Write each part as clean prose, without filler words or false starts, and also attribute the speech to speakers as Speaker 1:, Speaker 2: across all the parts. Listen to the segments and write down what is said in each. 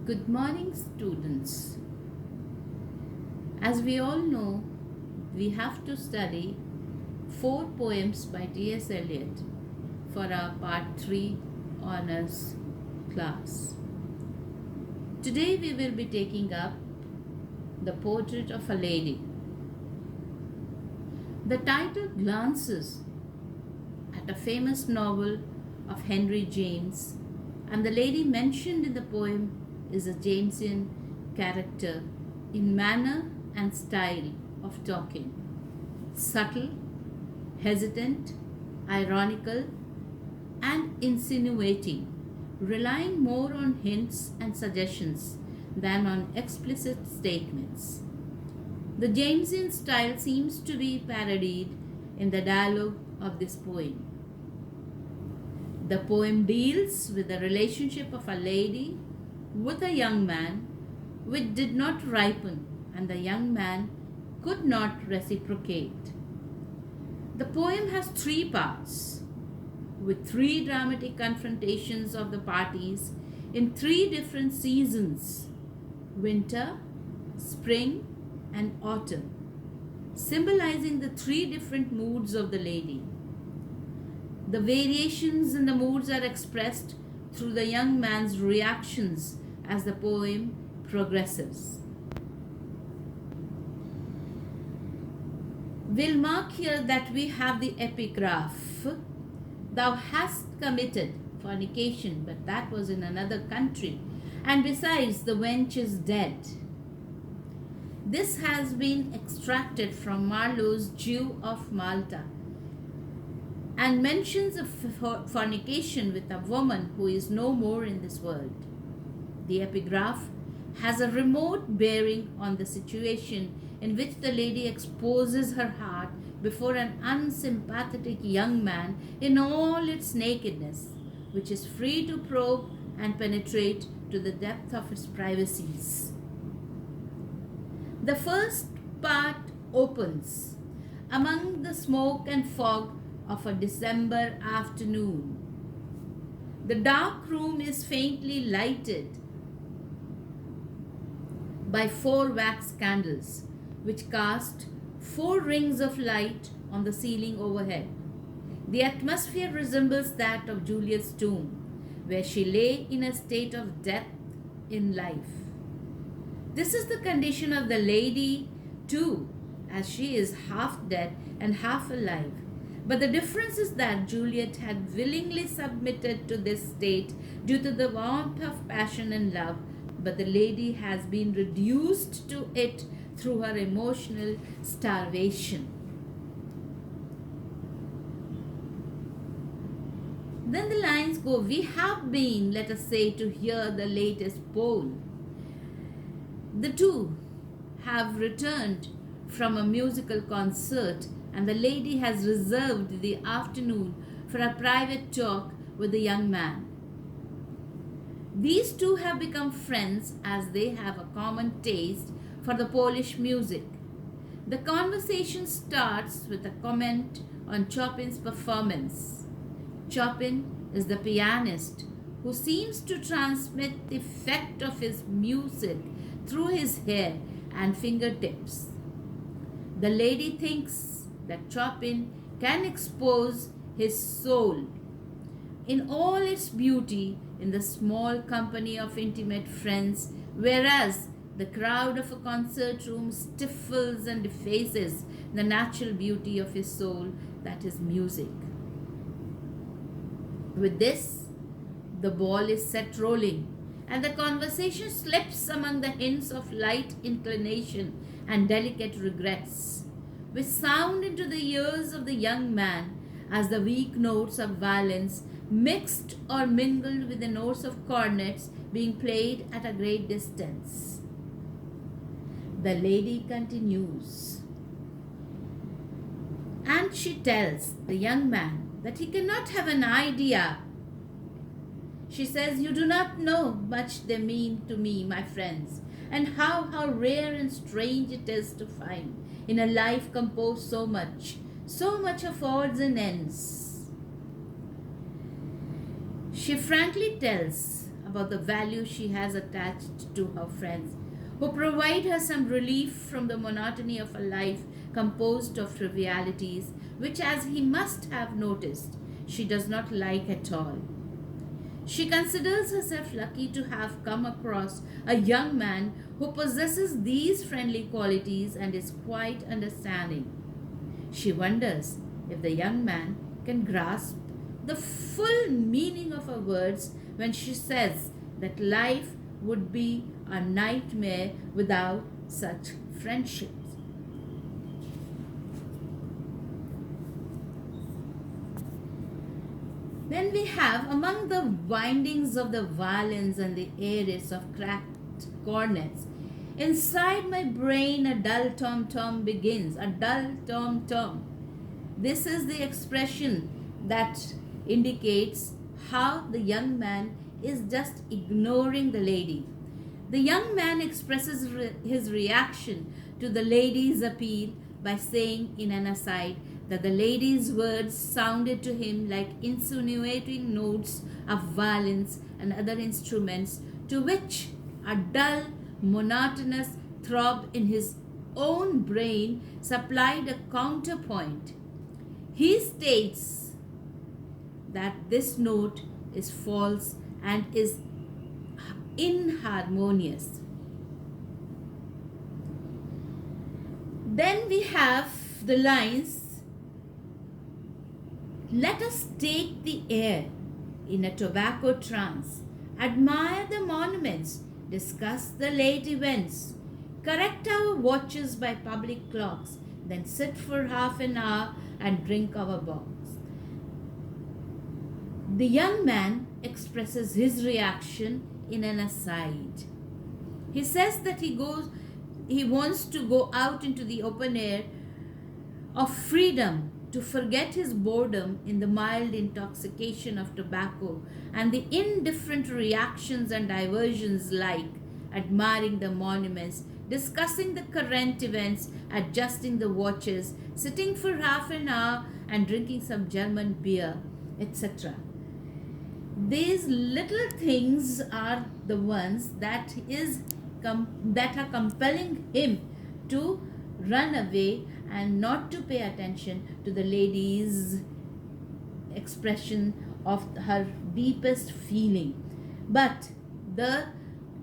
Speaker 1: Good morning, students. As we all know, we have to study four poems by T.S. Eliot for our Part 3 honors class. Today we will be taking up The Portrait of a Lady. The title glances at a famous novel of Henry James, and the lady mentioned in the poem is a Jamesian character in manner and style of talking. Subtle, hesitant, ironical, and insinuating, relying more on hints and suggestions than on explicit statements. The Jamesian style seems to be parodied in the dialogue of this poem. The poem deals with the relationship of a lady with a young man which did not ripen, and the young man could not reciprocate. The poem has three parts, with three dramatic confrontations of the parties in three different seasons: winter, spring, and autumn, symbolizing the three different moods of the lady. The variations in the moods are expressed through the young man's reactions as the poem progresses. We'll mark here that we have the epigraph, "Thou hast committed fornication, but that was in another country, and besides the wench is dead." This has been extracted from Marlowe's Jew of Malta, and mentions of fornication with a woman who is no more in this world. The epigraph has a remote bearing on the situation in which the lady exposes her heart before an unsympathetic young man in all its nakedness, which is free to probe and penetrate to the depth of its privacies. The first part opens among the smoke and fog of a December afternoon. The dark room is faintly lighted by 4 wax candles, which cast 4 rings of light on the ceiling overhead. The atmosphere resembles that of Juliet's tomb, where she lay in a state of death in life. This is the condition of the lady too, as she is half dead and half alive. But the difference is that Juliet had willingly submitted to this state due to the warmth of passion and love, but the lady has been reduced to it through her emotional starvation. Then the lines go, "We have been, let us say, to hear the latest poll. The two have returned from a musical concert, and the lady has reserved the afternoon for a private talk with the young man. These two have become friends as they have a common taste for the Polish music. The conversation starts with a comment on Chopin's performance. Chopin is the pianist who seems to transmit the effect of his music through his hair and fingertips. The lady thinks that Chopin can expose his soul in all its beauty in the small company of intimate friends, whereas the crowd of a concert room stifles and defaces the natural beauty of his soul, that is music. With this, the ball is set rolling, and the conversation slips among the hints of light inclination and delicate regrets, which sound into the ears of the young man as the weak notes of violins mixed or mingled with the notes of cornets being played at a great distance. The lady continues, and she tells the young man that he cannot have an idea. She says, "You do not know much they mean to me, my friends, and how rare and strange it is to find in a life composed so much of odds and ends." She frankly tells about the value she has attached to her friends, who provide her some relief from the monotony of a life composed of trivialities, which, as he must have noticed, she does not like at all. She considers herself lucky to have come across a young man who possesses these friendly qualities and is quite understanding. She wonders if the young man can grasp the full meaning of her words when she says that life would be a nightmare without such friendships. Then we have, among the windings of the violins and the airs of cracked cornets, inside my brain a dull tom-tom begins, a dull tom-tom. This is the expression that indicates how the young man is just ignoring the lady. The young man expresses his reaction to the lady's appeal by saying in an aside that the lady's words sounded to him like insinuating notes of violins and other instruments, to which a dull, monotonous throb in his own brain supplied a counterpoint. He states that this note is false and is inharmonious. Then we have the lines, "Let us take the air in a tobacco trance, admire the monuments, discuss the late events, correct our watches by public clocks, then sit for half an hour and drink our box." The young man expresses his reaction in an aside. He says that he wants to go out into the open air of freedom to forget his boredom in the mild intoxication of tobacco and the indifferent reactions and diversions like admiring the monuments, discussing the current events, adjusting the watches, sitting for half an hour and drinking some German beer, etc. These little things are the ones that are compelling him to run away and not to pay attention to the lady's expression of her deepest feeling. But the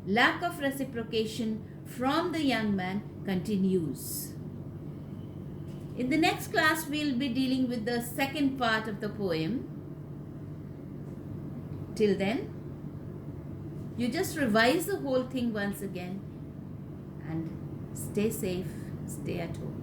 Speaker 1: lack of reciprocation from the young man continues. In the next class, we'll be dealing with the second part of the poem. Till then, you just revise the whole thing once again and stay safe, stay at home.